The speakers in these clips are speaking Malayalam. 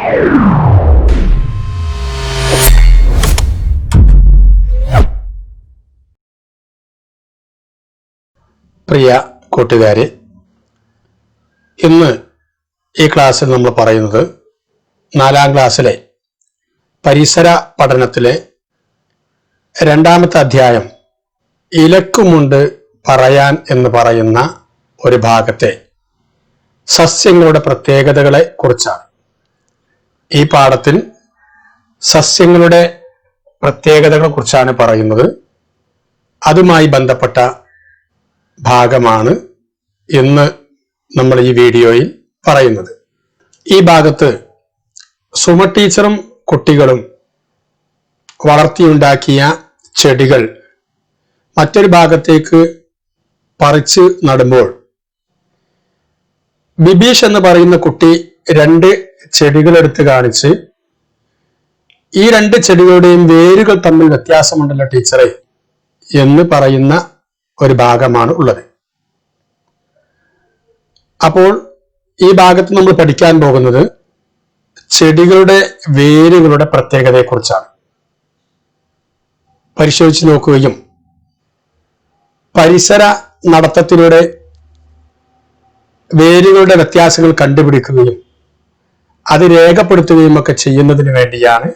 പ്രിയ കൂട്ടുകാരെ, ഇന്ന് ഈ ക്ലാസ്സിൽ നമ്മൾ പറയുന്നത് 4ാം ക്ലാസ്സിലെ പരിസര പഠനത്തിലെ 2ാമത്തെ അധ്യായം ഇലക്കുമുണ്ട് പറയാൻ എന്ന് പറയുന്ന ഒരു ഭാഗത്തെ സസ്യങ്ങളുടെ പ്രത്യേകതകളെ കുറിച്ചാണ്. ഈ പാഠത്തിൽ സസ്യങ്ങളുടെ പ്രത്യേകതകളെ കുറിച്ചാണ് പറയുന്നത്. അതുമായി ബന്ധപ്പെട്ട ഭാഗമാണ് ഇന്ന് നമ്മൾ ഈ വീഡിയോയിൽ പറയുന്നത്. ഈ ഭാഗത്ത് സുമ ടീച്ചറും കുട്ടികളും വളർത്തിയുണ്ടാക്കിയ ചെടികൾ മറ്റൊരു ഭാഗത്തേക്ക് പറിച്ച് നടുമ്പോൾ ബിബീഷ് എന്ന് പറയുന്ന കുട്ടി 2 ചെടികൾ എടുത്ത് കാണിച്ച് ഈ 2 ചെടികളുടെയും വേരുകൾ തമ്മിൽ വ്യത്യാസമുണ്ടല്ലോ ടീച്ചറെ എന്ന് പറയുന്ന ഒരു ഭാഗമാണ് ഉള്ളത്. അപ്പോൾ ഈ ഭാഗത്ത് നമ്മൾ പഠിക്കാൻ പോകുന്നത് ചെടികളുടെ വേരുകളുടെ പ്രത്യേകതയെക്കുറിച്ചാണ്. പരിശോധിച്ച് നോക്കുകയും പരിസര നടത്തത്തിലൂടെ വേരുകളുടെ വ്യത്യാസങ്ങൾ കണ്ടുപിടിക്കുകയും അത് രേഖപ്പെടുത്തുകയും ഒക്കെ ചെയ്യുന്നതിന് വേണ്ടിയാണ്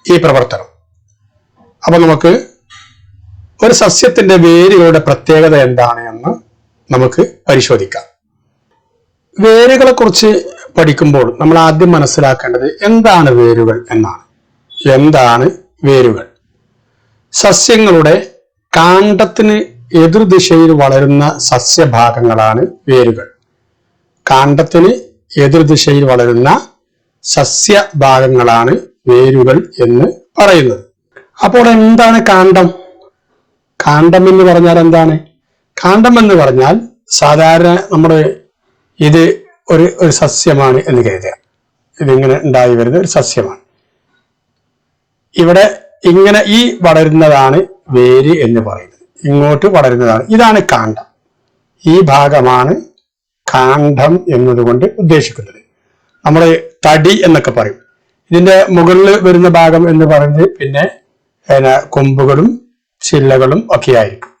ഈ പ്രവർത്തനം. അപ്പൊ നമുക്ക് ഒരു സസ്യത്തിന്റെ വേരുകളുടെ പ്രത്യേകത എന്താണ് എന്ന് നമുക്ക് പരിശോധിക്കാം. വേരുകളെ കുറിച്ച് പഠിക്കുമ്പോൾ നമ്മൾ ആദ്യം മനസ്സിലാക്കേണ്ടത് എന്താണ് വേരുകൾ എന്നാണ്. എന്താണ് വേരുകൾ? സസ്യങ്ങളുടെ കാണ്ഡത്തിന് എതിർദിശയിൽ വളരുന്ന സസ്യഭാഗങ്ങളാണ് വേരുകൾ. കാണ്ഡത്തിന് എതിർദിശയിൽ വളരുന്ന സസ്യഭാഗങ്ങളാണ് വേരുകൾ എന്ന് പറയുന്നത്. അപ്പോൾ എന്താണ് കാണ്ഡം? കാണ്ഡം എന്ന് പറഞ്ഞാൽ എന്താണ്? കാണ്ഡം എന്ന് പറഞ്ഞാൽ സാധാരണ നമ്മുടെ ഇത് ഒരു സസ്യമാണ് എന്ന് കരുതുക. ഇതിങ്ങനെ ഉണ്ടായി വരുന്ന ഒരു സസ്യമാണ്. ഇവിടെ ഇങ്ങനെ ഈ വളരുന്നതാണ് വേര് എന്ന് പറയുന്നത്. ഇങ്ങോട്ട് വളരുന്നതാണ്. ഇതാണ് കാണ്ഡം. ഈ ഭാഗമാണ് കാണ്ഡം എന്നതുകൊണ്ട് ഉദ്ദേശിക്കുന്നത്. നമ്മൾ തടി എന്നൊക്കെ പറയും. ഇതിന്റെ മുകളിൽ വരുന്ന ഭാഗം എന്ന് പറയുന്നത് പിന്നെ കൊമ്പുകളും ചില്ലകളും ഒക്കെ ആയിരിക്കും.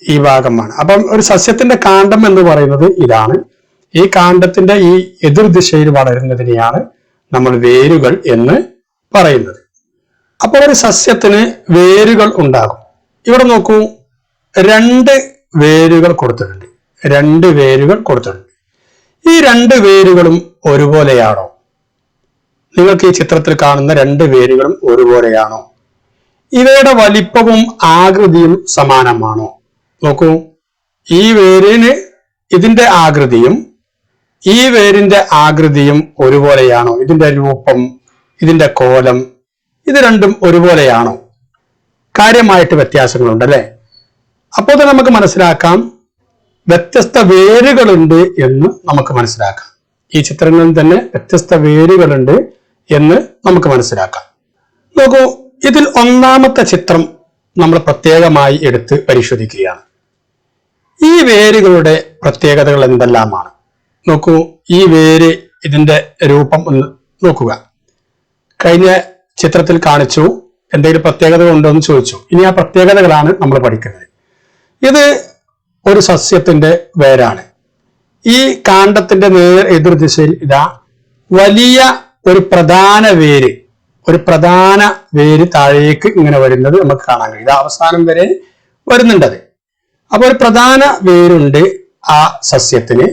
ഈ ഭാഗമാണ്. അപ്പം ഒരു സസ്യത്തിന്റെ കാണ്ഡം എന്ന് പറയുന്നത് ഇതാണ്. ഈ കാണ്ഡത്തിന്റെ ഈ എതിർദിശയിൽ വളരുന്നതിനെയാണ് നമ്മൾ വേരുകൾ എന്ന് പറയുന്നത്. അപ്പോൾ ഒരു സസ്യത്തിന് വേരുകൾ ഉണ്ടാകും. ഇവിടെ നോക്കൂ, 2 വേരുകൾ കൊടുത്തിട്ടുണ്ട്. 2 വേരുകൾ കൊടുത്തിട്ടുണ്ട്. ഈ 2 വേരുകളും ഒരുപോലെയാണോ? നിങ്ങൾക്ക് ഈ ചിത്രത്തിൽ കാണുന്ന 2 വേരുകളും ഒരുപോലെയാണോ? ഇവയുടെ വലിപ്പവും ആകൃതിയും സമാനമാണോ? നോക്കൂ, ഈ വേരിന് ഇതിന്റെ ആകൃതിയും ഈ വേരിന്റെ ആകൃതിയും ഒരുപോലെയാണോ? ഇതിന്റെ രൂപം, ഇതിന്റെ കോലം, ഇത് രണ്ടും ഒരുപോലെയാണോ? കാര്യമായിട്ട് വ്യത്യാസങ്ങളുണ്ട് അല്ലെ? അപ്പോൾ നമുക്ക് മനസ്സിലാക്കാം വ്യത്യസ്ത വേരുകളുണ്ട് എന്ന് നമുക്ക് മനസ്സിലാക്കാം. ഈ ചിത്രങ്ങളിൽ തന്നെ വ്യത്യസ്ത വേരുകളുണ്ട് എന്ന് നമുക്ക് മനസ്സിലാക്കാം. നോക്കൂ, ഇതിൽ 1ാമത്തെ ചിത്രം നമ്മൾ പ്രത്യേകമായി എടുത്ത് പരിശോധിക്കുകയാണ്. ഈ വേരുകളുടെ പ്രത്യേകതകൾ എന്തെല്ലാമാണ്? നോക്കൂ, ഈ വേര് ഇതിന്റെ രൂപം ഒന്ന് നോക്കുക. കഴിഞ്ഞ ചിത്രത്തിൽ കാണിച്ചു, എന്തെങ്കിലും പ്രത്യേകത ഉണ്ടോ എന്ന് ചോദിച്ചു. ഇനി ആ പ്രത്യേകതകളാണ് നമ്മൾ പഠിക്കുന്നത്. ഇത് ഒരു സസ്യത്തിന്റെ വേരാണ്. ഈ കാണ്ഡത്തിന്റെ നേർ എതിർദിശയിൽ ഇതാ വലിയ ഒരു പ്രധാന വേര് താഴേക്ക് ഇങ്ങനെ വരുന്നത് നമുക്ക് കാണാൻ കഴിയും. ഇത് അവസാനം വരെ വരുന്നുണ്ടത്. അപ്പൊ ഒരു പ്രധാന വേരുണ്ട് ആ സസ്യത്തിന്.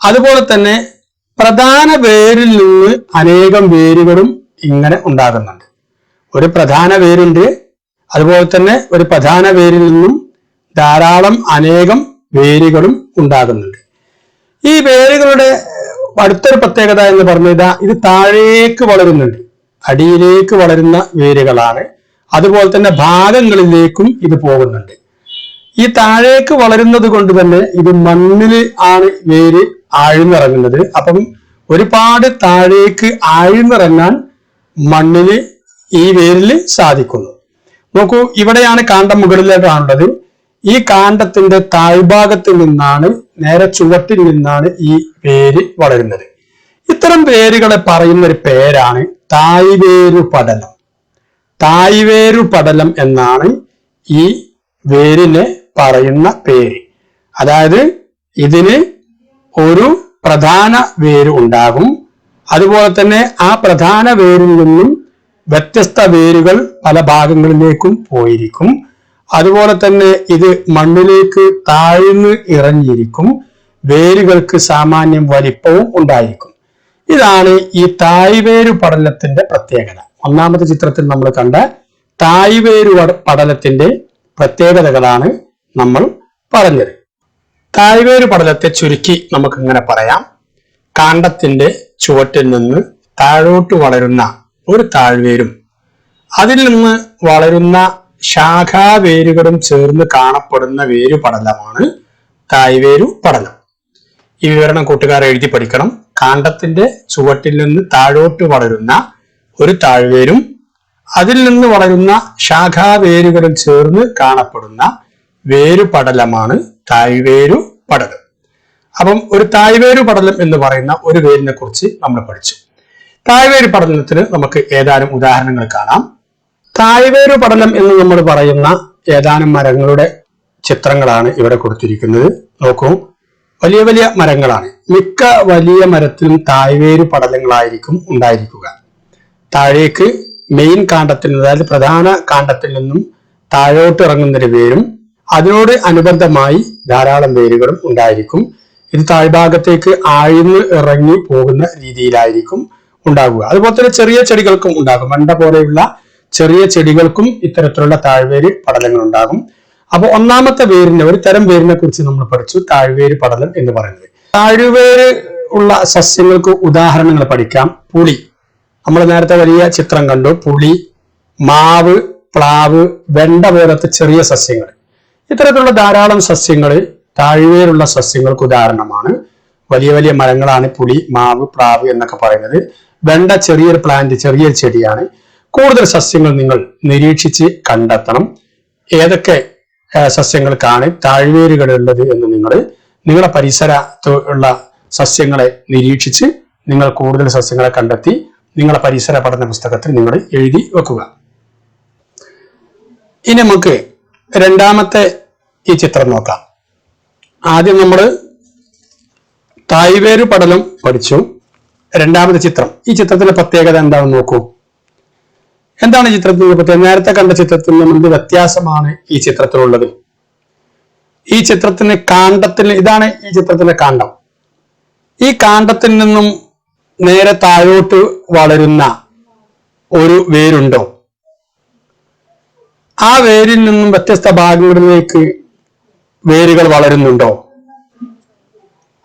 അതുപോലെ തന്നെ പ്രധാന വേരിൽ നിന്ന് അനേകം വേരുകളും ഇങ്ങനെ ഉണ്ടാകുന്നുണ്ട്. ഒരു പ്രധാന വേരുണ്ട്, അതുപോലെ തന്നെ ഒരു പ്രധാന വേരിൽ നിന്നും ധാരാളം അനേകം വേരുകളും ഉണ്ടാകുന്നുണ്ട്. ഈ വേരുകളുടെ അടുത്തൊരു പ്രത്യേകത എന്ന് പറഞ്ഞാൽ ഇത് താഴേക്ക് വളരുന്നുണ്ട്. അടിയിലേക്ക് വളരുന്ന വേരുകളാണ്. അതുപോലെ തന്നെ ഭാഗങ്ങളിലേക്കും ഇത് പോകുന്നുണ്ട്. ഈ താഴേക്ക് വളരുന്നത് കൊണ്ട് തന്നെ ഇത് മണ്ണിൽ ആണ് വേര് ആഴ്ന്നിറങ്ങുന്നത്. അപ്പം ഒരുപാട് താഴേക്ക് ആഴ്ന്നിറങ്ങാൻ മണ്ണിന് ഈ വേരിൽ സാധിക്കുന്നു. നോക്കൂ, ഇവിടെയാണ് കാണ്ഡം മുകളിലേക്കാണുള്ളത്. ഈ കാണ്ഡത്തിന്റെ താഴ്ഭാഗത്ത് നിന്നാണ്, നേരെ ചുവട്ടിൽ നിന്നാണ് ഈ വേര് വളരുന്നത്. ഇത്തരം വേരുകളെ പറയുന്ന ഒരു പേരാണ് തായ്വേരു പടലം. തായ്വേരു പടലം എന്നാണ് ഈ വേരിനെ പറയുന്ന പേര്. അതായത് ഇതിന് ഒരു പ്രധാന വേര് ഉണ്ടാകും. അതുപോലെ തന്നെ ആ പ്രധാന വേരിൽ നിന്നും വ്യത്യസ്ത വേരുകൾ പല ഭാഗങ്ങളിലേക്കും പോയിരിക്കും. അതുപോലെ തന്നെ ഇത് മണ്ണിലേക്ക് താഴ്ന്ന് ഇറങ്ങിയിരിക്കും. വേരുകൾക്ക് സാമാന്യം വലിപ്പവും ഉണ്ടായിരിക്കും. ഇതാണ് ഈ തായ്വേരു പടലത്തിന്റെ പ്രത്യേകത. ഒന്നാമത്തെ ചിത്രത്തിൽ നമ്മൾ കണ്ട തായ്വേരു പടലത്തിന്റെ പ്രത്യേകതകളാണ് നമ്മൾ പറഞ്ഞത്. തായ്വേരു പടലത്തെ ചുരുക്കി നമുക്ക് ഇങ്ങനെ പറയാം. കാണ്ഡത്തിന്റെ ചുവട്ടിൽ നിന്ന് താഴോട്ട് വളരുന്ന ഒരു താഴ്വേരും അതിൽ നിന്ന് വളരുന്ന ശാഖാവേരുകളും ചേർന്ന് കാണപ്പെടുന്ന വേരുപടലമാണ് തായ്വേരു പടലം. ഈ വിവരണം കൂട്ടുകാർ എഴുതി പഠിക്കണം. കാണ്ഡത്തിന്റെ ചുവട്ടിൽ നിന്ന് താഴോട്ട് വളരുന്ന ഒരു താഴ്വേരും അതിൽ നിന്ന് വളരുന്ന ശാഖാവേരുകളും ചേർന്ന് കാണപ്പെടുന്ന വേരുപടലമാണ് തായ്വേരു പടലം. അപ്പം ഒരു തായ്വേരു പടലം എന്ന് പറയുന്ന ഒരു വേരിനെ കുറിച്ച് നമ്മൾ പഠിച്ചു. തായ്വേരു പടലത്തിന് നമുക്ക് ഏതാനും ഉദാഹരണങ്ങൾ കാണാം. തായ്വേരു പടലം എന്ന് നമ്മൾ പറയുന്ന ഏതാനും മരങ്ങളുടെ ചിത്രങ്ങളാണ് ഇവിടെ കൊടുത്തിരിക്കുന്നത്. നോക്കൂ, വലിയ വലിയ മരങ്ങളാണ്. മിക്ക വലിയ മരത്തിലും തായ്വേരു പടലങ്ങളായിരിക്കും ഉണ്ടായിരിക്കുക. താഴേക്ക് മെയിൻ കാണ്ഡത്തിൽ നിന്ന്, അതായത് പ്രധാന കാണ്ഡത്തിൽ നിന്നും താഴോട്ട് ഇറങ്ങുന്നൊരു വേരും അതിനോട് അനുബന്ധമായി ധാരാളം വേരുകളും ഉണ്ടായിരിക്കും. ഇത് താഴ്ഭാഗത്തേക്ക് ആഴ്ന്ന് ഇറങ്ങി പോകുന്ന രീതിയിലായിരിക്കും ഉണ്ടാകുക. അതുപോലെ തന്നെ ചെറിയ ചെടികൾക്കും ഉണ്ടാകും. വെണ്ട പോലെയുള്ള ചെറിയ ചെടികൾക്കും ഇത്തരത്തിലുള്ള താഴ്വേര് പടലങ്ങൾ ഉണ്ടാകും. അപ്പൊ ഒന്നാമത്തെ വേരിനെ, ഒരു തരം വേരിനെ കുറിച്ച് നമ്മൾ പഠിച്ചു, താഴ്വേര് പടലം എന്ന് പറയുന്നത്. താഴ്വേര് ഉള്ള സസ്യങ്ങൾക്ക് ഉദാഹരണങ്ങൾ പഠിക്കാം. പുളി, നമ്മൾ നേരത്തെ വലിയ ചിത്രം കണ്ടു. പുളി, മാവ്, പ്ലാവ്, വെണ്ട പോലത്തെ ചെറിയ സസ്യങ്ങൾ, ഇത്തരത്തിലുള്ള ധാരാളം സസ്യങ്ങൾ താഴ്വേരുള്ള സസ്യങ്ങൾക്ക് ഉദാഹരണമാണ്. വലിയ വലിയ മരങ്ങളാണ് പുളി, മാവ്, പ്ലാവ് എന്നൊക്കെ പറയുന്നത്. വെണ്ട ചെറിയൊരു പ്ലാന്റ്, ചെറിയൊരു ചെടിയാണ്. കൂടുതൽ സസ്യങ്ങൾ നിങ്ങൾ നിരീക്ഷിച്ച് കണ്ടെത്തണം. ഏതൊക്കെ സസ്യങ്ങൾക്കാണ് താഴ്വേരുകളുള്ളത് എന്ന് നിങ്ങളുടെ പരിസരത്തുള്ള സസ്യങ്ങളെ നിരീക്ഷിച്ച് നിങ്ങൾ കൂടുതൽ സസ്യങ്ങളെ കണ്ടെത്തി നിങ്ങളുടെ പരിസര പഠന പുസ്തകത്തിൽ നിങ്ങൾ എഴുതി വെക്കുക. ഇനി നമുക്ക് രണ്ടാമത്തെ ഈ ചിത്രം നോക്കാം. ആദ്യം നമ്മൾ തായ്വേരു പടലം പഠിച്ചു. രണ്ടാമത്തെ ചിത്രം, ഈ ചിത്രത്തിന്റെ പ്രത്യേകത എന്താണെന്ന് നോക്കൂ. എന്താണ് ഈ ചിത്രത്തിന്റെ പ്രത്യേകത? നേരത്തെ കണ്ട ചിത്രത്തിൽ നിന്നും എന്ത് വ്യത്യാസമാണ് ഈ ചിത്രത്തിലുള്ളത്? ഈ ചിത്രത്തിന് കാണ്ഡത്തിന്, ഇതാണ് ഈ ചിത്രത്തിന്റെ കാണ്ഡം. ഈ കാണ്ഡത്തിൽ നിന്നും നേരെ താഴോട്ട് വളരുന്ന ഒരു വേരുണ്ടോ? ആ വേരിൽ നിന്നും വ്യത്യസ്ത ഭാഗങ്ങളിലേക്ക് വേരുകൾ വളരുന്നുണ്ടോ?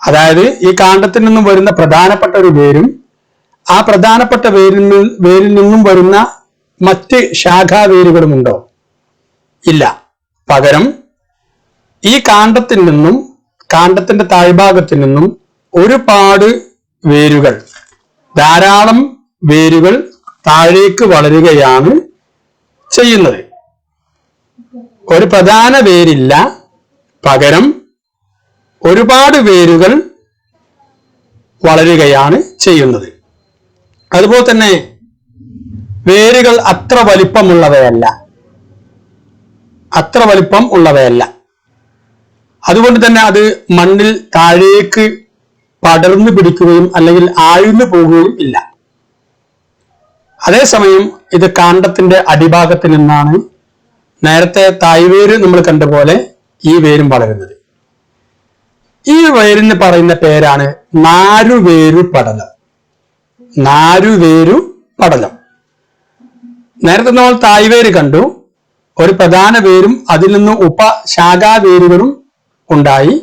അതായത് ഈ കാണ്ഡത്തിൽ നിന്നും വരുന്ന പ്രധാനപ്പെട്ട ഒരു വേരും ആ പ്രധാനപ്പെട്ട വേരിൽ നിന്നും വരുന്ന മറ്റ് ശാഖാവേരുകളും ഉണ്ടോ? ഇല്ല. പകരം ഈ കാണ്ഡത്തിൽ നിന്നും, കാണ്ഡത്തിന്റെ താഴ്ഭാഗത്തിൽ നിന്നും ഒരുപാട് വേരുകൾ, ധാരാളം വേരുകൾ താഴേക്ക് വളരുകയാണ് ചെയ്യുന്നത്. ഒരു പ്രധാന വേരില്ല, പകരം ഒരുപാട് വേരുകൾ വളരുകയാണ് ചെയ്യുന്നത്. അതുപോലെ തന്നെ വേരുകൾ അത്ര വലിപ്പമുള്ളവയല്ല. അതുകൊണ്ട് തന്നെ അത് മണ്ണിൽ താഴേക്ക് പടർന്നു പിടിക്കുകയും അല്ലെങ്കിൽ ആഴ്ന്നു പോകുകയും ഇല്ല. അതേസമയം ഇത് കാണ്ഡത്തിന്റെ അടിഭാഗത്ത് നിന്നാണ് നേരത്തെ തായ്വേര് നമ്മൾ കണ്ട പോലെ ഈ വേരും വളരുന്നത്. ഈ വേരിന് പറയുന്ന പേരാണ് നാരുവേരു പടലം. നാരുവേരു പടലം. നേരത്തെ നമ്മൾ തായ്വേര് കണ്ടു. ഒരു പ്രധാന വേരും അതിൽ നിന്ന് ഉപശാഖാവേരുകളും ഉണ്ടായി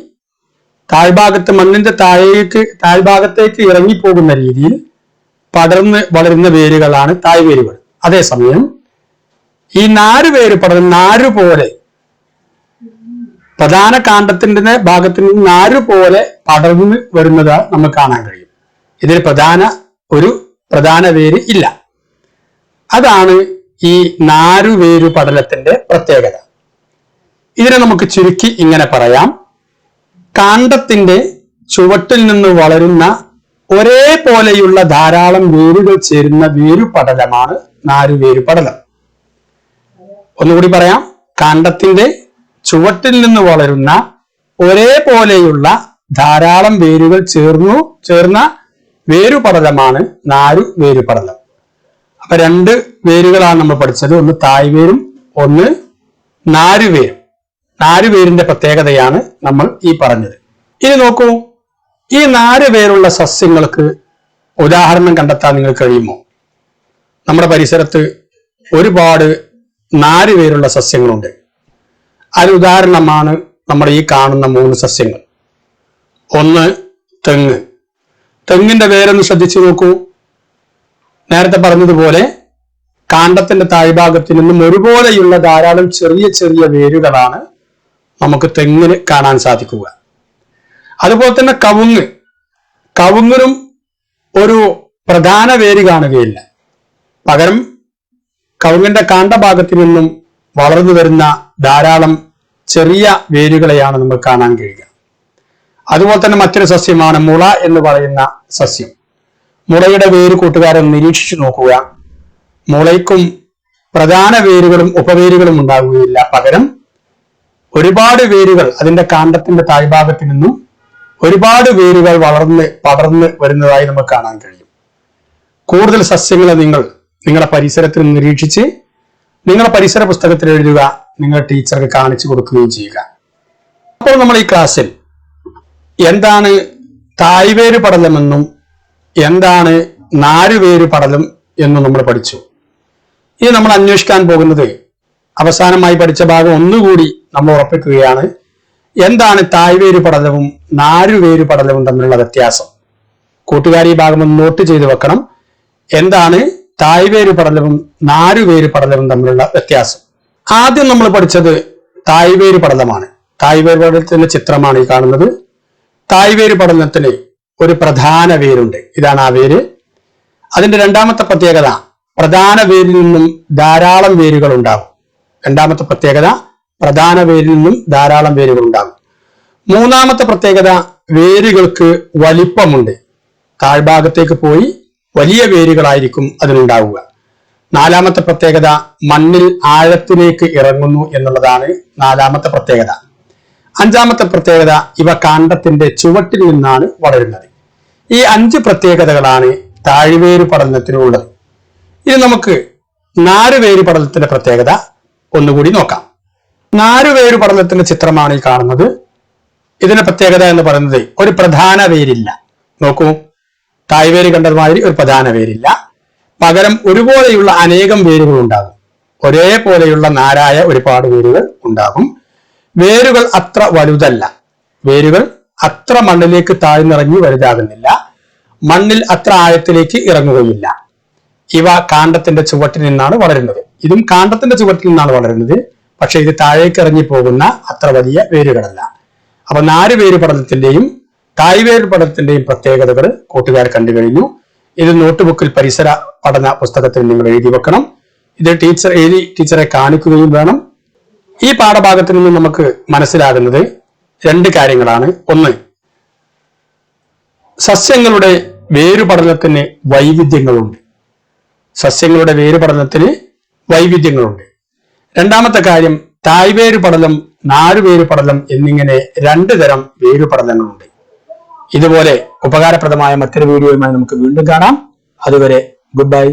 താഴ്ഭാഗത്ത് മണ്ണിന്റെ താഴ്ഭാഗത്തേക്ക് ഇറങ്ങിപ്പോകുന്ന രീതിയിൽ പടർന്ന് വളരുന്ന വേരുകളാണ് തായ്വേരുകൾ. അതേസമയം ഈ നാരുവേര് പടലം നാരുപോലെ, പ്രധാന കാണ്ഡത്തിന്റെ ഭാഗത്ത് നിന്ന് നാരുപോലെ പടർന്ന് വരുന്നത് നമുക്ക് കാണാൻ കഴിയും. ഇതിൽ ഒരു പ്രധാന വേര് ഇല്ല. അതാണ് ഈ നാരുവേരു പടലത്തിന്റെ പ്രത്യേകത. ഇതിനെ നമുക്ക് ചുരുക്കി ഇങ്ങനെ പറയാം: കാണ്ഡത്തിന്റെ ചുവട്ടിൽ നിന്ന് വളരുന്ന ഒരേപോലെയുള്ള ധാരാളം വേരുകൾ ചേരുന്ന വേരുപടലമാണ് നാരുവേരുപടലം. ഒന്നുകൂടി പറയാം. കാണ്ഡത്തിന്റെ ചുവട്ടിൽ നിന്ന് വളരുന്ന ഒരേപോലെയുള്ള ധാരാളം വേരുകൾ ചേർന്ന വേരുപടലമാണ് നാരുവേരുപടലം. അപ്പൊ രണ്ട് വേരുകളാണ് നമ്മൾ പഠിച്ചത്. ഒന്ന് തായ്വേരും ഒന്ന് നാരുവേരും. നാരുവേരിന്റെ പ്രത്യേകതയാണ് നമ്മൾ ഈ പറഞ്ഞത്. ഇനി നോക്കൂ, ഈ നാരുവേരുള്ള സസ്യങ്ങൾക്ക് ഉദാഹരണം കണ്ടെത്താൻ നിങ്ങൾക്ക് കഴിയുമോ? നമ്മുടെ പരിസരത്ത് ഒരുപാട് നാരുവേരുള്ള സസ്യങ്ങളുണ്ട്. അതിന് ഉദാഹരണമാണ് നമ്മുടെ ഈ കാണുന്ന 3 സസ്യങ്ങൾ. ഒന്ന് തെങ്ങ്. തെങ്ങിന്റെ വേരൊന്ന് ശ്രദ്ധിച്ചു നോക്കൂ. നേരത്തെ പറഞ്ഞതുപോലെ കാണ്ഡത്തിന്റെ താഴ്ഭാഗത്ത് നിന്നും ഒരുപോലെയുള്ള ധാരാളം ചെറിയ ചെറിയ വേരുകളാണ് നമുക്ക് തെങ്ങിന് കാണാൻ സാധിക്കുക. അതുപോലെ തന്നെ കവുങ്ങിനും ഒരു പ്രധാന വേര് കാണുകയില്ല. പകരം കവുങ്ങിന്റെ കാണ്ഡഭാഗത്ത് നിന്നും വളർന്നു വരുന്ന ധാരാളം ചെറിയ വേരുകളെയാണ് നമ്മൾ കാണാൻ കഴിയുക. അതുപോലെ തന്നെ മറ്റൊരു സസ്യമാണ് മുള എന്ന് പറയുന്ന സസ്യം. മുളയുടെ വേര് കൂട്ടുകാരൻ നിരീക്ഷിച്ചു നോക്കുക. മുളയ്ക്കും പ്രധാന വേരുകളും ഉപവേരുകളും ഉണ്ടാവുകയില്ല. പകരം ഒരുപാട് വേരുകൾ, അതിന്റെ കാണ്ഡത്തിന്റെ താഴ്ഭാഗത്ത് നിന്നും ഒരുപാട് വേരുകൾ പടർന്ന് വരുന്നതായി നമുക്ക് കാണാൻ കഴിയും. കൂടുതൽ സസ്യങ്ങളെ നിങ്ങളുടെ പരിസരത്തിൽ നിരീക്ഷിച്ച് നിങ്ങളുടെ പരിസര പുസ്തകത്തിൽ എഴുതുക, നിങ്ങളുടെ ടീച്ചർക്ക് കാണിച്ചു കൊടുക്കുകയും ചെയ്യുക. അപ്പോൾ നമ്മൾ ഈ ക്ലാസ്സിൽ എന്താണ് തായ്വേര് പടലമെന്നും എന്താണ് നാരുവേര് പടലം എന്നും നമ്മൾ പഠിച്ചു. ഇനി നമ്മൾ അന്വേഷിക്കാൻ പോകുന്നത്, അവസാനമായി പഠിച്ച ഭാഗം ഒന്നുകൂടി നമ്മൾ ഉറപ്പിക്കുകയാണ്. എന്താണ് തായ്വേര് പടലവും നാരുവേര് പടലവും തമ്മിലുള്ള വ്യത്യാസം? കൂട്ടുകാർ ഈ ഭാഗം ഒന്ന് നോട്ട് ചെയ്ത് വെക്കണം. എന്താണ് തായ്വേര് പടലവും നാരുവേര് പടലവും തമ്മിലുള്ള വ്യത്യാസം? ആദ്യം നമ്മൾ പഠിച്ചത് തായ്വേര് പടലമാണ്. തായ്വേര് പടലത്തിന്റെ ചിത്രമാണ് ഈ കാണുന്നത്. തായ്വേര് പടലത്തിന് ഒരു പ്രധാന വേരുണ്ട്. ഇതാണ് ആ വേര്. അതിന്റെ രണ്ടാമത്തെ പ്രത്യേകത, പ്രധാന വേരിൽ നിന്നും ധാരാളം വേരുകൾ ഉണ്ടാകും. രണ്ടാമത്തെ പ്രത്യേകത, പ്രധാന വേരിൽ നിന്നും ധാരാളം വേരുകൾ ഉണ്ടാകും. മൂന്നാമത്തെ പ്രത്യേകത, വേരുകൾക്ക് വലിപ്പമുണ്ട്. താഴ്ഭാഗത്തേക്ക് പോയി വലിയ വേരുകളായിരിക്കും അതിനുണ്ടാവുക. നാലാമത്തെ പ്രത്യേകത, മണ്ണിൽ ആഴത്തിലേക്ക് ഇറങ്ങുന്നു എന്നുള്ളതാണ് നാലാമത്തെ പ്രത്യേകത. അഞ്ചാമത്തെ പ്രത്യേകത, ഇവ കാണ്ഡത്തിന്റെ ചുവട്ടിൽ നിന്നാണ് വളരുന്നത്. ഈ 5 പ്രത്യേകതകളാണ് താഴ്വേര് പടലത്തിനുള്ളത്. ഇനി നമുക്ക് നാരുവേര് പടലത്തിന്റെ പ്രത്യേകത ഒന്നുകൂടി നോക്കാം. നാരുവേര് പടലത്തിന്റെ ചിത്രമാണ് ഈ കാണുന്നത്. ഇതിന്റെ പ്രത്യേകത എന്ന് പറയുന്നത്, ഒരു പ്രധാന വേരില്ല. നോക്കൂ, തായ്വേര് കണ്ടതുമാതിരി ഒരു പ്രധാന വേരില്ല. പകരം ഒരുപോലെയുള്ള അനേകം വേരുകൾ ഉണ്ടാകും. ഒരേപോലെയുള്ള നാരായ ഒരുപാട് വേരുകൾ ഉണ്ടാകും. വേരുകൾ അത്ര വലുതല്ല. വേരുകൾ അത്ര മണ്ണിലേക്ക് താഴ്ന്നിറങ്ങി വലുതാകുന്നില്ല. മണ്ണിൽ അത്ര ആഴത്തിലേക്ക് ഇറങ്ങുകയില്ല. ഇവ കാണ്ഡത്തിന്റെ ചുവട്ടിൽ നിന്നാണ് വളരുന്നത്. ഇതും കാണ്ഡത്തിന്റെ ചുവട്ടിൽ നിന്നാണ് വളരുന്നത്. പക്ഷെ ഇത് താഴേക്ക് ഇറങ്ങി പോകുന്ന അത്ര വലിയ വേരുകളല്ല. അപ്പൊ നാരുവേര് പടലത്തിന്റെയും തായ്വേര് പടലത്തിന്റെയും പ്രത്യേകതകൾ കൂട്ടുകാർ കണ്ടു കഴിഞ്ഞു. ഇത് നോട്ട്ബുക്കിൽ പരിസര പഠന പുസ്തകത്തിൽ നിങ്ങൾ എഴുതി വെക്കണം. ഇത് ടീച്ചറെ കാണിക്കുകയും വേണം. ഈ പാഠഭാഗത്തിൽ നിന്ന് നമുക്ക് മനസ്സിലാകുന്നത് 2 കാര്യങ്ങളാണ്. ഒന്ന്, സസ്യങ്ങളുടെ വേരുപടലത്തിന് വൈവിധ്യങ്ങളുണ്ട്. സസ്യങ്ങളുടെ വേരുപടലത്തിന് വൈവിധ്യങ്ങളുണ്ട്. രണ്ടാമത്തെ കാര്യം, തായ്വേര് പടലം, നാരുവേര് പടലം എന്നിങ്ങനെ 2 തരം വേരുപടലങ്ങളുണ്ട്. ഇതുപോലെ ഉപകാരപ്രദമായ മറ്റൊരു വീഡിയോയുമായി നമുക്ക് വീണ്ടും കാണാം. അതുവരെ ഗുഡ് ബൈ.